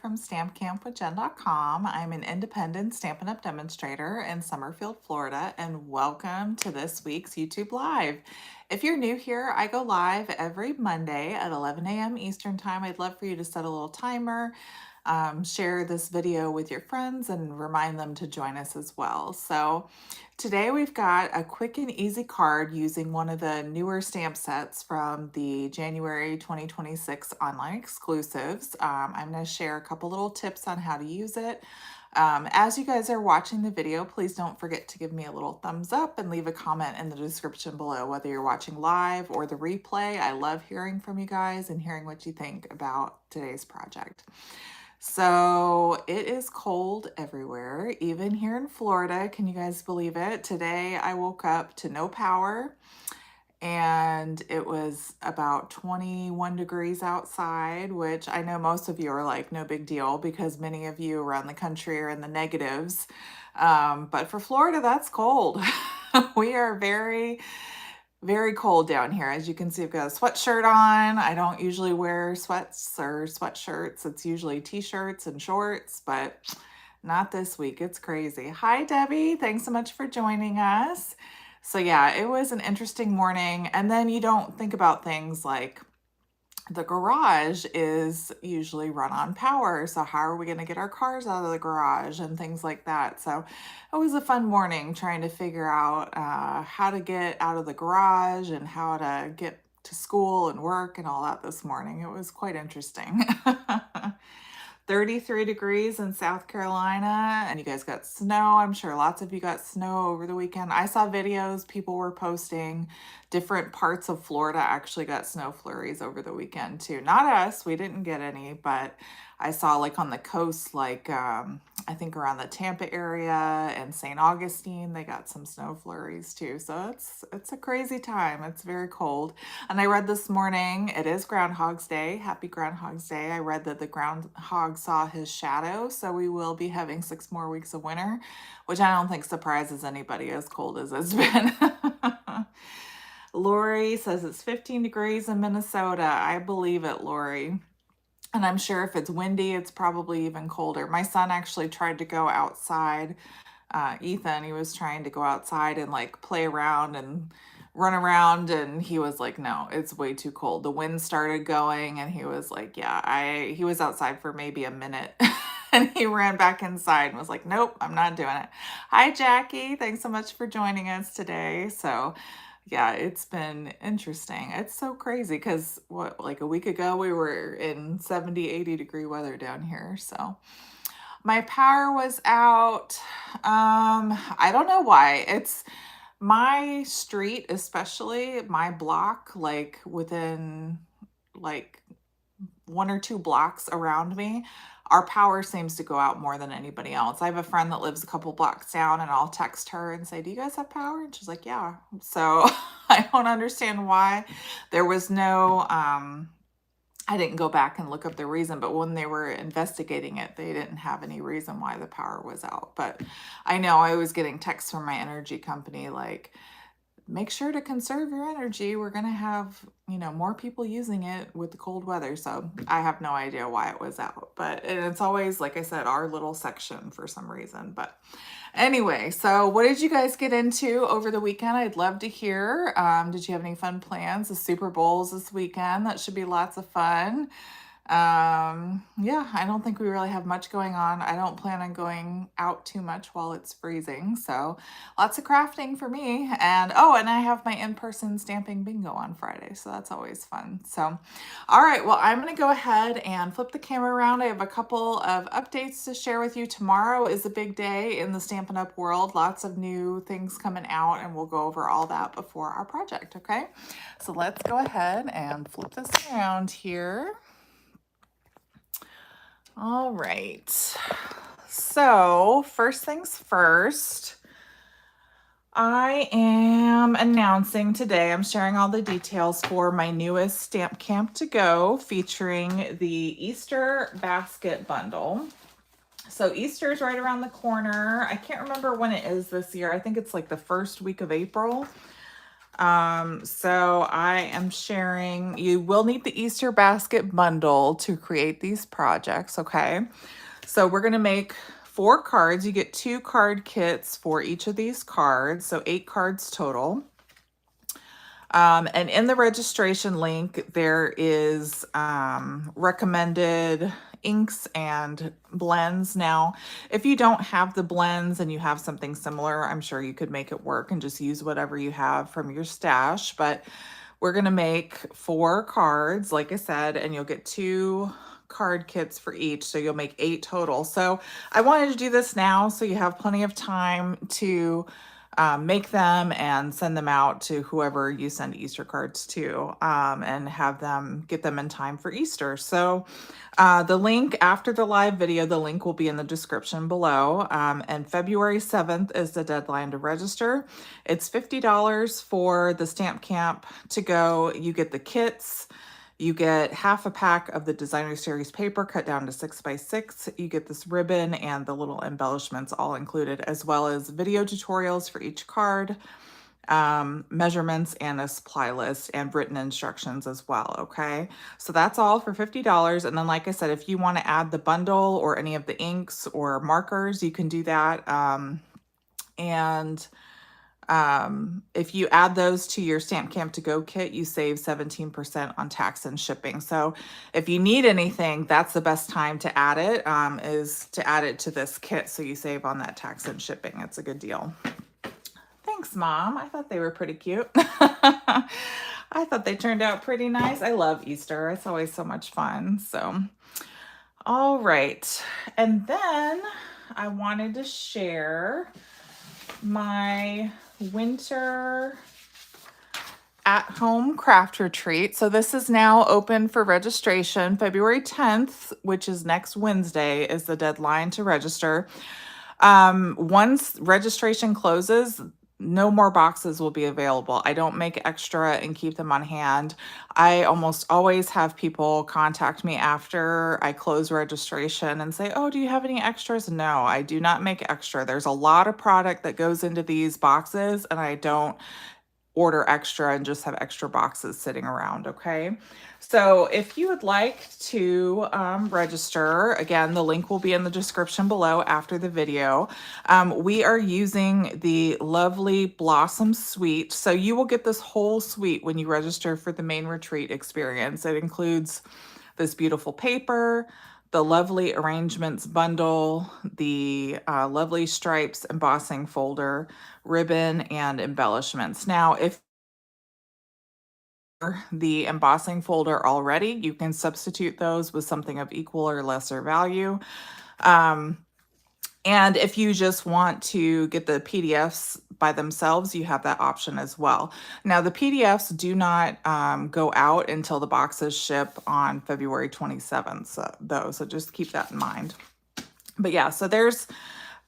from stampcampwithjen.com. I'm an independent Stampin' Up! Demonstrator in Summerfield, Florida, and welcome to this week's YouTube Live. If you're new here, I go live every Monday at 11 a.m. Eastern Time. I'd love for you to set a little timer, share this video with your friends, and remind them to join us as well. So today we've got a quick and easy card using one of the newer stamp sets from the January 2026 online exclusives. I'm going to share a couple little tips on how to use it. As you guys are watching the video, please don't forget to give me a little thumbs up and leave a comment in the description below, whether you're watching live or the replay. I love hearing from you guys and hearing what you think about today's project. So it is cold everywhere, even here in Florida. Can you guys believe it? Today I woke up to no power and it was about 21 degrees outside, which I know most of you are like, no big deal, because many of you around the country are in the negatives. But for Florida, that's cold. We are very cold down here. As you can see, I've got a sweatshirt on. I don't usually wear sweats or sweatshirts. It's usually t-shirts and shorts, but not this week. It's crazy. Hi, Debbie. Thanks so much for joining us. So yeah, it was an interesting morning. And then you don't think about things like the garage is usually run on power. So how are we going to get our cars out of the garage and things like that? So it was a fun morning trying to figure out how to get out of the garage and how to get to school and work and all that this morning. It was quite interesting. 33 degrees in South Carolina, and you guys got snow. I'm sure lots of you got snow over the weekend. I saw videos, people were posting different parts of Florida actually got snow flurries over the weekend too. Not us, we didn't get any, but I saw like on the coast, like I think around the Tampa area and St. Augustine, they got some snow flurries too. So it's a crazy time. It's very cold. And I read this morning, it is Groundhog's Day. Happy Groundhog's Day. I read that the groundhog saw his shadow, so we will be having 6 more weeks of winter, which I don't think surprises anybody as cold as it's been. Lori says it's 15 degrees in Minnesota. I believe it, Lori. And I'm sure if it's windy, it's probably even colder. My son actually tried to go outside. Ethan, he was trying to go outside and like play around and run around, and he was like, no, it's way too cold. The wind started going and he was like, yeah, he was outside for maybe a minute and he ran back inside and was like, nope, I'm not doing it. Hi, Jackie. Thanks so much for joining us today. So yeah, it's been interesting. It's so crazy because like a week ago we were in 70, 80 degree weather down here. So my power was out. I don't know why. It's my street, especially my block, like within like 1 or 2 blocks around me, our power seems to go out more than anybody else. I have a friend that lives a couple blocks down, and I'll text her and say, do you guys have power? And she's like, yeah. So I don't understand why. There was no, I didn't go back and look up the reason, but when they were investigating it, they didn't have any reason why the power was out. But I know I was getting texts from my energy company like, make sure to conserve your energy. We're going to have, more people using it with the cold weather. So I have no idea why it was out, but it's always, like I said, our little section for some reason. But anyway, so what did you guys get into over the weekend? I'd love to hear. Did you have any fun plans? The Super Bowl's this weekend. That should be lots of fun. Yeah, I don't think we really have much going on. I don't plan on going out too much while it's freezing. So lots of crafting for me. And I have my in-person stamping bingo on Friday. So that's always fun. So, all right, well, I'm going to go ahead and flip the camera around. I have a couple of updates to share with you. Tomorrow is a big day in the Stampin' Up! World. Lots of new things coming out, and we'll go over all that before our project, okay? So let's go ahead and flip this around here. All right, so first things first, I am announcing today, I'm sharing all the details for my newest Stamp Camp to Go featuring the Easter basket bundle. So Easter is right around the corner. I can't remember when it is this year. I think it's like the first week of April. So I am sharing, you will need the Easter basket bundle to create these projects, okay? So we're gonna make 4 cards. You get 2 card kits for each of these cards, so 8 cards total. And in the registration link, there is recommended inks and blends. Now, if you don't have the blends and you have something similar, I'm sure you could make it work and just use whatever you have from your stash. But we're going to make 4 cards, like I said, and you'll get 2 card kits for each. So you'll make 8 total. So I wanted to do this now so you have plenty of time to make them and send them out to whoever you send Easter cards to, and have them get them in time for Easter. So the link after the live video, the link will be in the description below. And February 7th is the deadline to register. It's $50 for the Stamp Camp to go. You get the kits. You get half a pack of the designer series paper cut down to 6x6. You get this ribbon and the little embellishments all included, as well as video tutorials for each card, measurements, and a supply list and written instructions as well. Okay, so that's all for $50. And then, like I said, if you want to add the bundle or any of the inks or markers, you can do that. If you add those to your Stamp Camp to Go kit, you save 17% on tax and shipping. So if you need anything, that's the best time to add it, is to add it to this kit so you save on that tax and shipping. It's a good deal. Thanks, Mom. I thought they were pretty cute. I thought they turned out pretty nice. I love Easter. It's always so much fun. So, all right. And then I wanted to share my winter at-home craft retreat. So this is now open for registration. February 10th, which is next Wednesday, is the deadline to register. Once registration closes, no more boxes will be available. I don't make extra and keep them on hand. I almost always have people contact me after I close registration and say, oh, do you have any extras? No, I do not make extra. There's a lot of product that goes into these boxes, and I don't order extra and just have extra boxes sitting around. Okay, so if you would like to register, again, the link will be in the description below after the video. We are using the Lovely Blossom Suite. So you will get this whole suite when you register for the main retreat experience. It includes this beautiful paper, the Lovely Arrangements bundle, the Lovely Stripes embossing folder, ribbon, and embellishments. Now, if the embossing folder already, you can substitute those with something of equal or lesser value. And if you just want to get the PDFs by themselves, you have that option as well. Now, the PDFs do not go out until the boxes ship on February 27th, though, so just keep that in mind. But yeah, so there's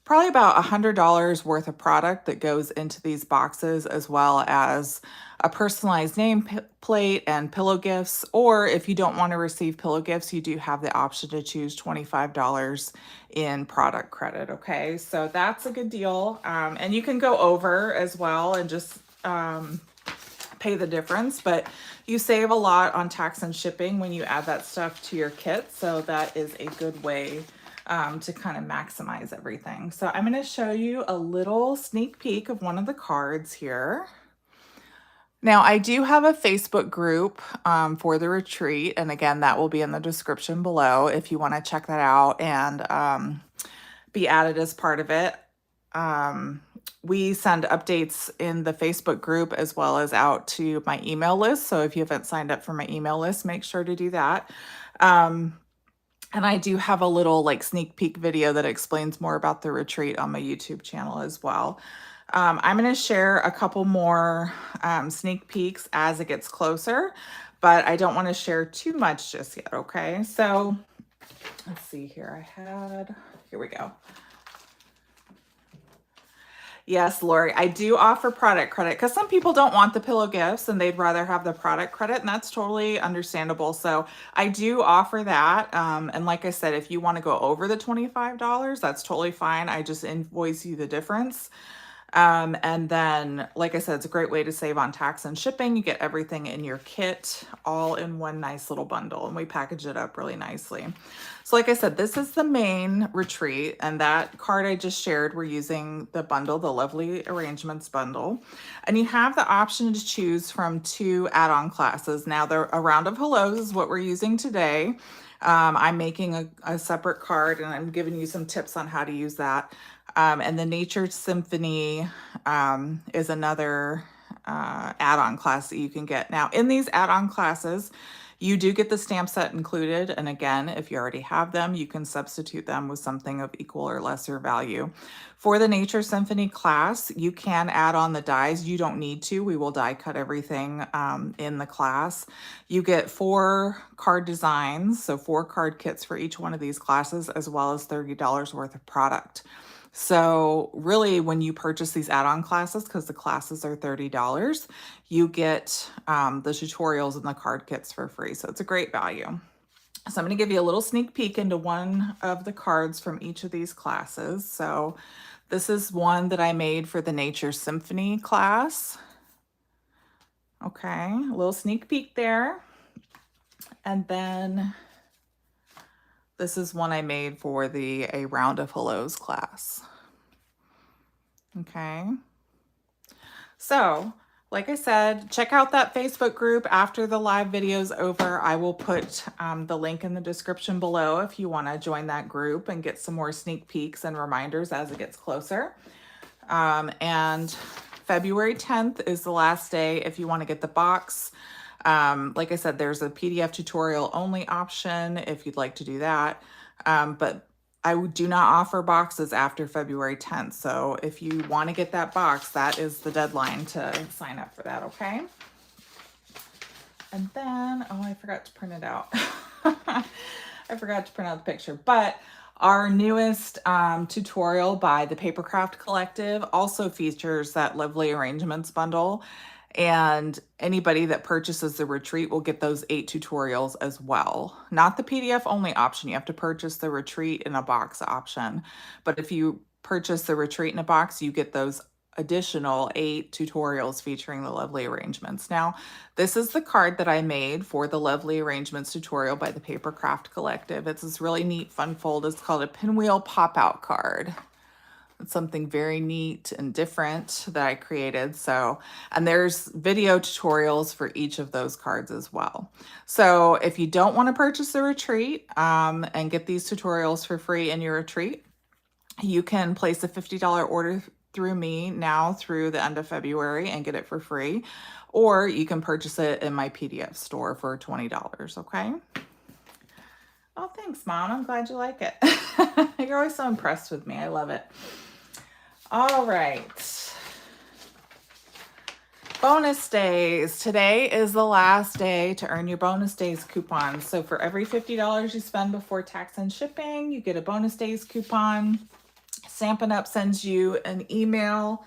probably about $100 worth of product that goes into these boxes, as well as a personalized name plate and pillow gifts. Or if you don't want to receive pillow gifts, you do have the option to choose $25 in product credit. Okay, so that's a good deal. And you can go over as well and just pay the difference, but you save a lot on tax and shipping when you add that stuff to your kit. So that is a good way to kind of maximize everything. So I'm going to show you a little sneak peek of one of the cards here. Now, I do have a Facebook group for the retreat, and again, that will be in the description below if you want to check that out and be added as part of it. We send updates in the Facebook group as well as out to my email list. So if you haven't signed up for my email list, make sure to do that. And I do have a little like sneak peek video that explains more about the retreat on my YouTube channel as well. I'm going to share a couple more sneak peeks as it gets closer, but I don't want to share too much just yet. Okay, so let's see here. Here we go. Yes, Lori, I do offer product credit because some people don't want the pillow gifts and they'd rather have the product credit, and that's totally understandable. So I do offer that. And like I said, if you want to go over the $25, that's totally fine. I just invoice you the difference. And then, like I said, it's a great way to save on tax and shipping. You get everything in your kit all in one nice little bundle, and we package it up really nicely. So like I said, this is the main retreat, and that card I just shared, we're using the bundle, the Lovely Arrangements bundle. And you have the option to choose from 2 add-on classes. Now, a round of hellos is what we're using today. I'm making a separate card, and I'm giving you some tips on how to use that. And the Nature Symphony is another add-on class that you can get. Now, in these add-on classes, you do get the stamp set included. And again, if you already have them, you can substitute them with something of equal or lesser value. For the Nature Symphony class, you can add on the dies. You don't need to. We will die cut everything in the class. You get 4 card designs, so 4 card kits for each one of these classes, as well as $30 worth of product. So really, when you purchase these add-on classes, because the classes are $30, you get the tutorials and the card kits for free. So it's a great value. So I'm going to give you a little sneak peek into one of the cards from each of these classes. So this is one that I made for the Nature Symphony class. Okay, a little sneak peek there. And then this is one I made for the A Round of Hellos class. Okay. So, like I said, check out that Facebook group after the live video is over. I will put the link in the description below if you want to join that group and get some more sneak peeks and reminders as it gets closer. And February 10th is the last day if you want to get the box. Like I said, there's a PDF tutorial only option if you'd like to do that. But I do not offer boxes after February 10th. So if you want to get that box, that is the deadline to sign up for that, okay? And then, oh, I forgot to print it out. I forgot to print out the picture, but our newest tutorial by the Papercraft Collective also features that Lovely Arrangements bundle. And anybody that purchases the retreat will get those 8 tutorials as well. Not the PDF only option. You have to purchase the retreat in a box option. But if you purchase the retreat in a box, you get those additional 8 tutorials featuring the Lovely Arrangements. Now, this is the card that I made for the Lovely Arrangements tutorial by the Papercraft Collective. It's this really neat fun fold. It's called a Pinwheel Pop-Out card. It's something very neat and different that I created. So, and there's video tutorials for each of those cards as well. So if you don't want to purchase the retreat and get these tutorials for free in your retreat, you can place a $50 order through me now through the end of February and get it for free, or you can purchase it in my PDF store for $20, okay? Oh, thanks, Mom. I'm glad you like it. You're always so impressed with me. I love it. All right. Bonus days. Today is the last day to earn your bonus days coupons. So for every $50 you spend before tax and shipping, you get a bonus days coupon. Stampin' Up! Sends you an email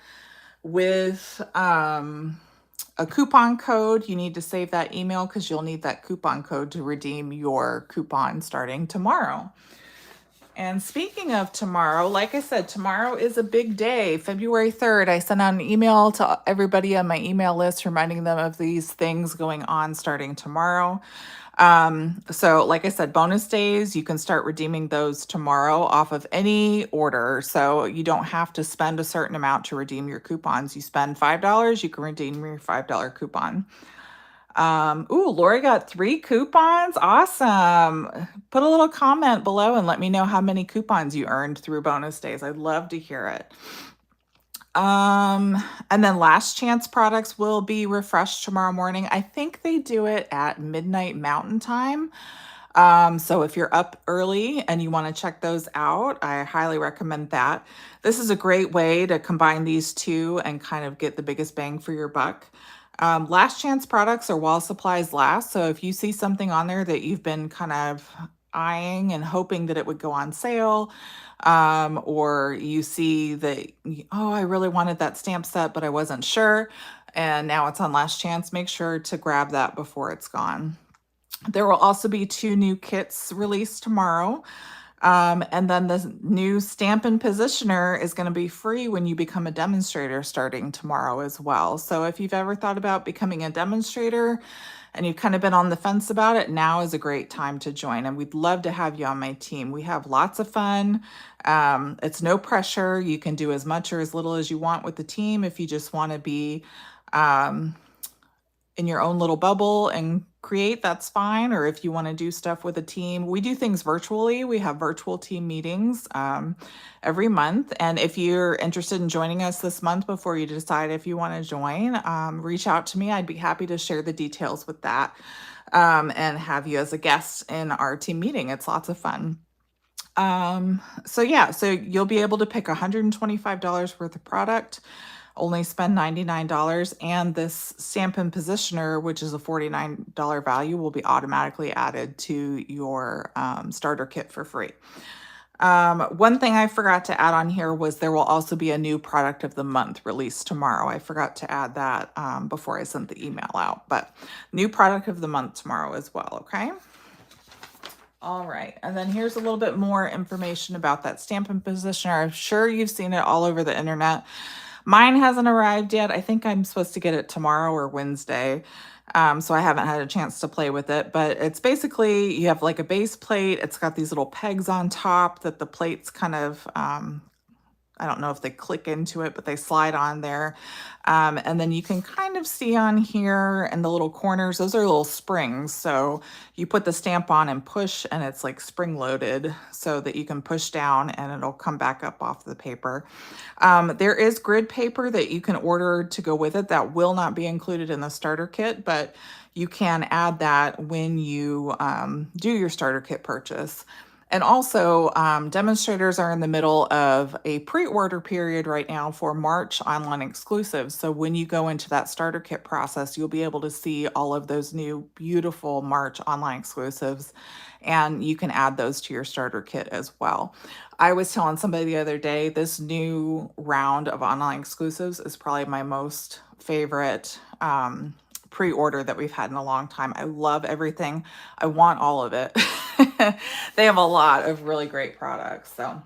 with a coupon code. You need to save that email because you'll need that coupon code to redeem your coupon starting tomorrow. And speaking of tomorrow, like I said, tomorrow is a big day, February 3rd. I sent out an email to everybody on my email list reminding them of these things going on starting tomorrow. So like I said, bonus days, you can start redeeming those tomorrow off of any order. So you don't have to spend a certain amount to redeem your coupons. You spend $5, you can redeem your $5 coupon. Ooh, Lori got 3 coupons. Awesome. Put a little comment below and let me know how many coupons you earned through bonus days. I'd love to hear it. And then last chance products will be refreshed tomorrow morning. I think they do it at midnight Mountain Time. So if you're up early and you want to check those out, I highly recommend that. This is a great way to combine these two and kind of get the biggest bang for your buck. Last chance products are while supplies last. So if you see something on there that you've been kind of eyeing and hoping that it would go on sale, or you see that, oh, I really wanted that stamp set, but I wasn't sure, and now it's on last chance, make sure to grab that before it's gone. There will also be 2 new kits released tomorrow. And then the new Stampin' Positioner is going to be free when you become a demonstrator starting tomorrow as well. So if you've ever thought about becoming a demonstrator and you've kind of been on the fence about it, now is a great time to join. And we'd love to have you on my team. We have lots of fun. It's no pressure. You can do as much or as little as you want with the team. If you just want to be in your own little bubble and create, that's fine. Or if you want to do stuff with a team, we do things virtually. We have virtual team meetings every month. And if you're interested in joining us this month before you decide if you want to join, reach out to me. I'd be happy to share the details with that and have you as a guest in our team meeting. It's lots of fun. So yeah, so you'll be able to pick $125 worth of product, only spend $99, and this Stampin' Positioner, which is a $49 value, will be automatically added to your starter kit for free. One thing I forgot to add on here was there will also be a new product of the month released tomorrow. I forgot to add that before I sent the email out, but new product of the month tomorrow as well, okay? All right, and then here's a little bit more information about that Stampin' Positioner. I'm sure you've seen it all over the internet. Mine hasn't arrived yet. I think I'm supposed to get it tomorrow or Wednesday. So I haven't had a chance to play with it, but it's basically, you have like a base plate. It's got these little pegs on top that the plates kind of, I don't know if they click into it, but they slide on there. And then you can kind of see on here in the little corners, those are little springs. So you put the stamp on and push, and it's like spring loaded so that you can push down and it'll come back up off the paper. There is grid paper that you can order to go with it that will not be included in the starter kit, but you can add that when you do your starter kit purchase. And also, demonstrators are in the middle of a pre-order period right now for March online exclusives. So when you go into that starter kit process, you'll be able to see all of those new beautiful March online exclusives, and you can add those to your starter kit as well. I was telling somebody the other day, this new round of online exclusives is probably my most favorite pre-order that we've had in a long time. I love everything. I want all of it. They have a lot of really great products. So,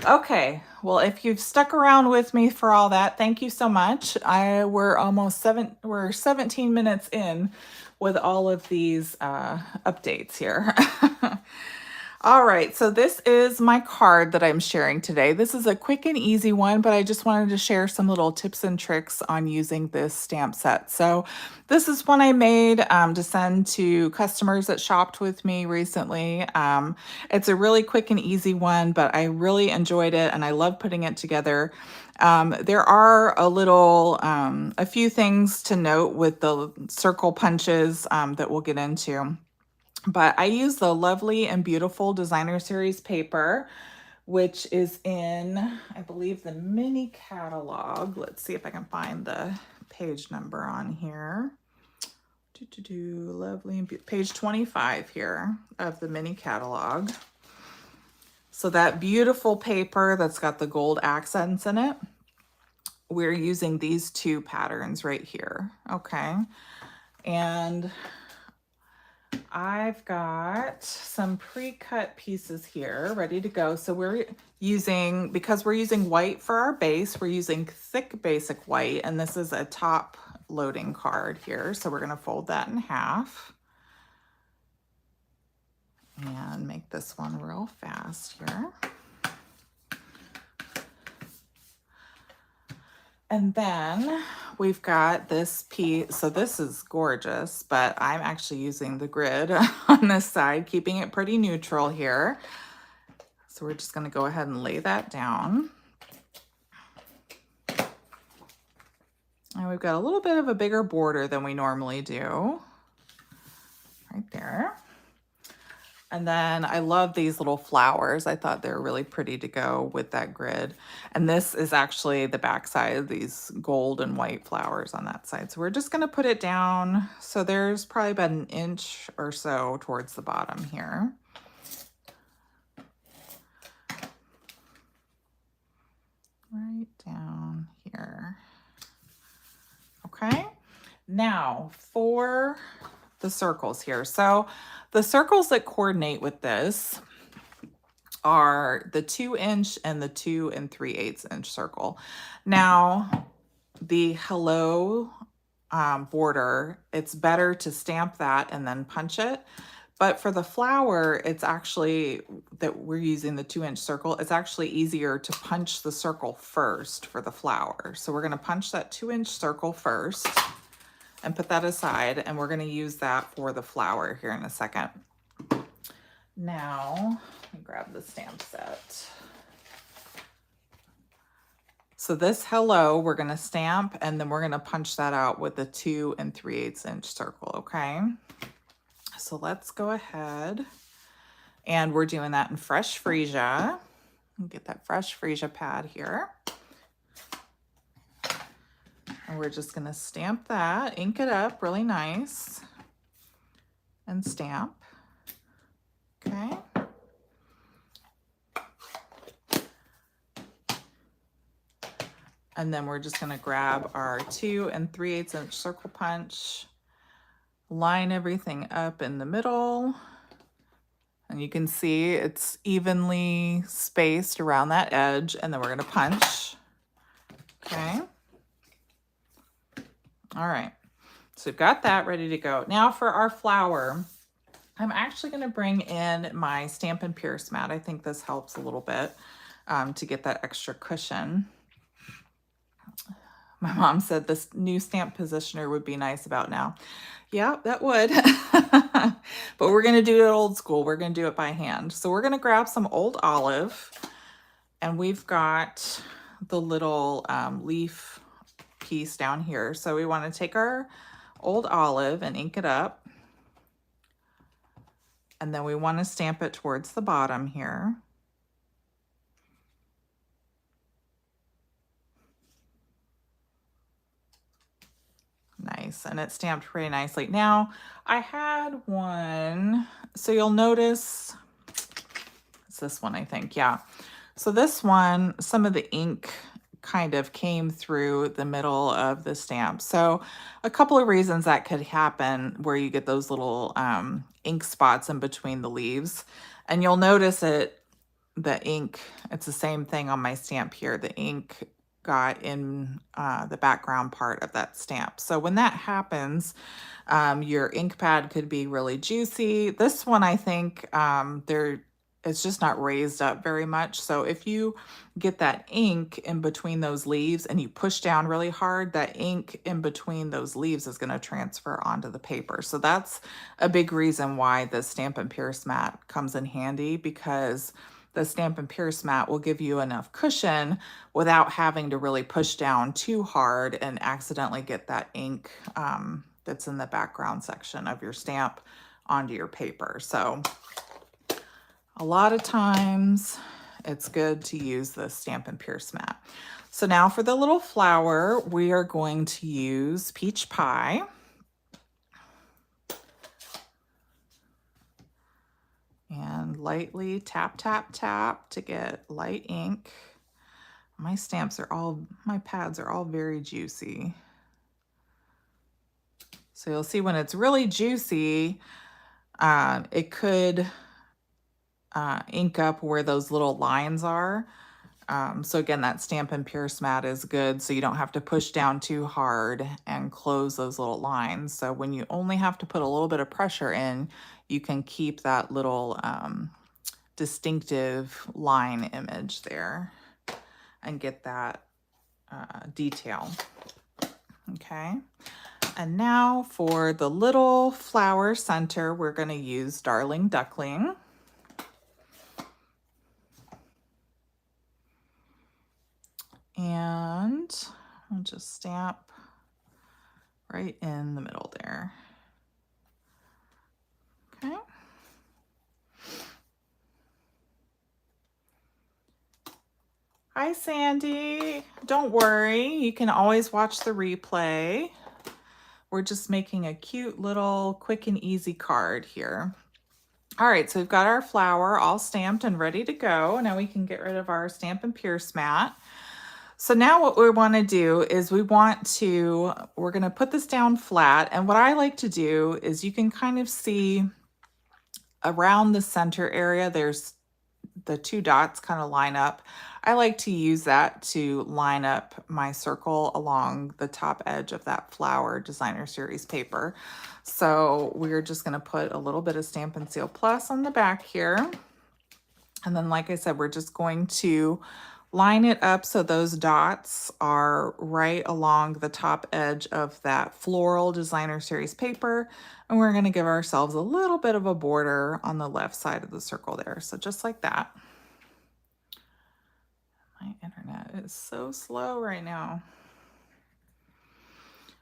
okay. Well, if you've stuck around with me for all that, thank you so much. We're 17 minutes in with all of these updates here. All right, so this is my card that I'm sharing today. This is a quick and easy one, but I just wanted to share some little tips and tricks on using this stamp set. So this is one I made to send to customers that shopped with me recently. It's a really quick and easy one, but I really enjoyed it and I love putting it together. There are a few things to note with the circle punches that we'll get into. But I use the Lovely and Beautiful Designer Series paper, which is in, I believe, the mini catalog. Let's see if I can find the page number on here. Lovely and Beautiful, page 25 here of the mini catalog. So that beautiful paper that's got the gold accents in it, we're using these two patterns right here, okay? And I've got some pre-cut pieces here ready to go. So because we're using white for our base, we're using thick basic white, and this is a top loading card here. So we're going to fold that in half and make this one real fast here. And then we've got this piece. So this is gorgeous, but I'm actually using the grid on this side, keeping it pretty neutral here. So we're just going to go ahead and lay that down. And we've got a little bit of a bigger border than we normally do right there. And then I love these little flowers. I thought they were really pretty to go with that grid. And this is actually the back side of these gold and white flowers on that side. So we're just going to put it down. So there's probably about an inch or so towards the bottom here. Right down here. Okay. Now for the circles here. So the circles that coordinate with this are the 2" and the 2 3/8 inch circle. Now, the hello border, it's better to stamp that and then punch it. But for the flower, it's actually, that we're using the 2" circle, it's actually easier to punch the circle first for the flower. So we're gonna punch that 2" circle first and put that aside, and we're gonna use that for the flower here in a second. Now, let me grab the stamp set. So this hello, we're gonna stamp, and then we're gonna punch that out with the 2 3/8 inch circle, okay? So let's go ahead, and we're doing that in fresh freesia. Get that fresh freesia pad here. And we're just gonna stamp that, ink it up really nice, and stamp, okay? And then we're just gonna grab our 2 3/8 inch circle punch, line everything up in the middle, and you can see it's evenly spaced around that edge, and then we're gonna punch, okay? All right, so we've got that ready to go. Now for our flower, I'm actually gonna bring in my Stampin' Pierce mat. I think this helps a little bit to get that extra cushion. My mom said this new stamp positioner would be nice about now. Yeah, that would. But we're going to do it old school. We're going to do it by hand. So we're going to grab some old olive, and we've got the little leaf piece down here. So we want to take our old olive and ink it up. And then we want to stamp it towards the bottom here. Nice, and it's stamped pretty nicely. Now, I had one, so you'll notice, it's this one, I think, yeah. So this one, some of the ink kind of came through the middle of the stamp. So a couple of reasons that could happen where you get those little ink spots in between the leaves. And you'll notice it, the ink, it's the same thing on my stamp here. The ink got in the background part of that stamp. So when that happens, your ink pad could be really juicy. This one, I think, it's just not raised up very much. So if you get that ink in between those leaves and you push down really hard, that ink in between those leaves is going to transfer onto the paper. So that's a big reason why the Stampin' Pierce mat comes in handy, because the Stampin' Pierce mat will give you enough cushion without having to really push down too hard and accidentally get that ink that's in the background section of your stamp onto your paper. So a lot of times it's good to use the Stampin' Pierce mat. So now for the little flower, we are going to use Peach Pie. And lightly tap, tap, tap to get light ink. My stamps are all, my pads are all very juicy. So you'll see when it's really juicy, it could ink up where those little lines are. So again, that Stampin' Pierce mat is good, so you don't have to push down too hard and close those little lines. So when you only have to put a little bit of pressure in, you can keep that little distinctive line image there and get that detail. Okay, and now for the little flower center, we're going to use Darling Duckling. And I'll just stamp right in the middle there. Okay. Hi, Sandy. Don't worry, you can always watch the replay. We're just making a cute little quick and easy card here. All right, so we've got our flower all stamped and ready to go. Now we can get rid of our Stampin' Pierce mat. So now what we want to do is we're going to put this down flat. And what I like to do is you can kind of see around the center area, there's the two dots kind of line up. I like to use that to line up my circle along the top edge of that flower designer series paper. So we're just going to put a little bit of Stampin' Seal Plus on the back here. And then, like I said, we're just going to line it up so those dots are right along the top edge of that floral designer series paper. And we're going to give ourselves a little bit of a border on the left side of the circle there. So just like that. My internet is so slow right now.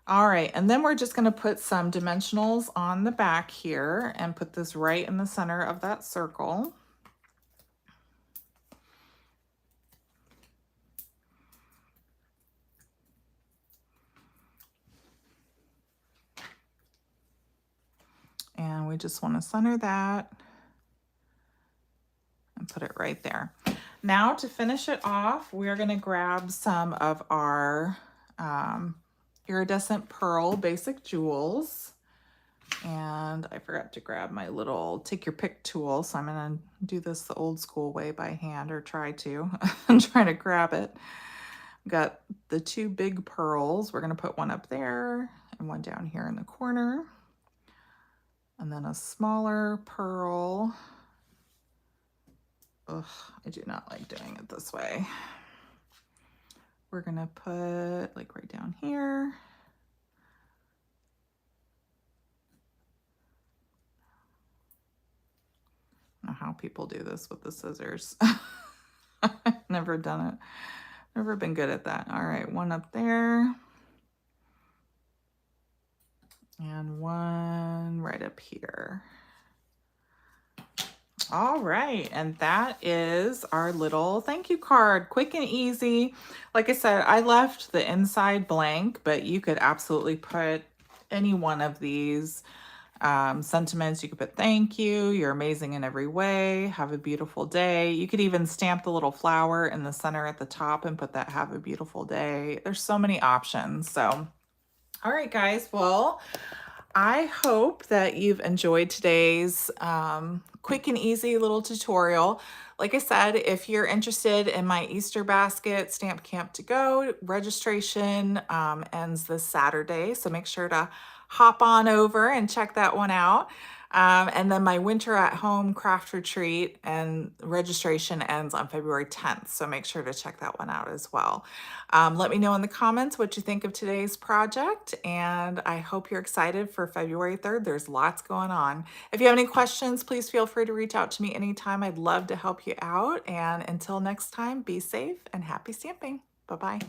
All right, and then we're just going to put some dimensionals on the back here and put this right in the center of that circle. And we just want to center that and put it right there. Now to finish it off, we're going to grab some of our iridescent pearl basic jewels. And I forgot to grab my little take your pick tool, so I'm going to do this the old school way by hand, or try to. I'm trying to grab it. Got the two big pearls. We're going to put one up there and one down here in the corner. And then a smaller pearl. Ugh, I do not like doing it this way. We're gonna put like right down here. I don't know how people do this with the scissors. I've never done it. Never been good at that. All right, one up there. And one right up here. All right, and that is our little thank you card, quick and easy. Like I said, I left the inside blank, but you could absolutely put any one of these sentiments. You could put thank you, you're amazing in every way, have a beautiful day. You could even stamp the little flower in the center at the top and put that have a beautiful day. There's so many options. So, all right, guys, well, I hope that you've enjoyed today's quick and easy little tutorial. Like I said, if you're interested in my Easter basket, Stamp Camp to Go, registration ends this Saturday. So make sure to hop on over and check that one out. And then my Winter at Home craft retreat and registration ends on February 10th. So make sure to check that one out as well. Let me know in the comments what you think of today's project, and I hope you're excited for February 3rd. There's lots going on. If you have any questions, please feel free to reach out to me anytime. I'd love to help you out. And until next time, be safe and happy stamping. Bye-bye.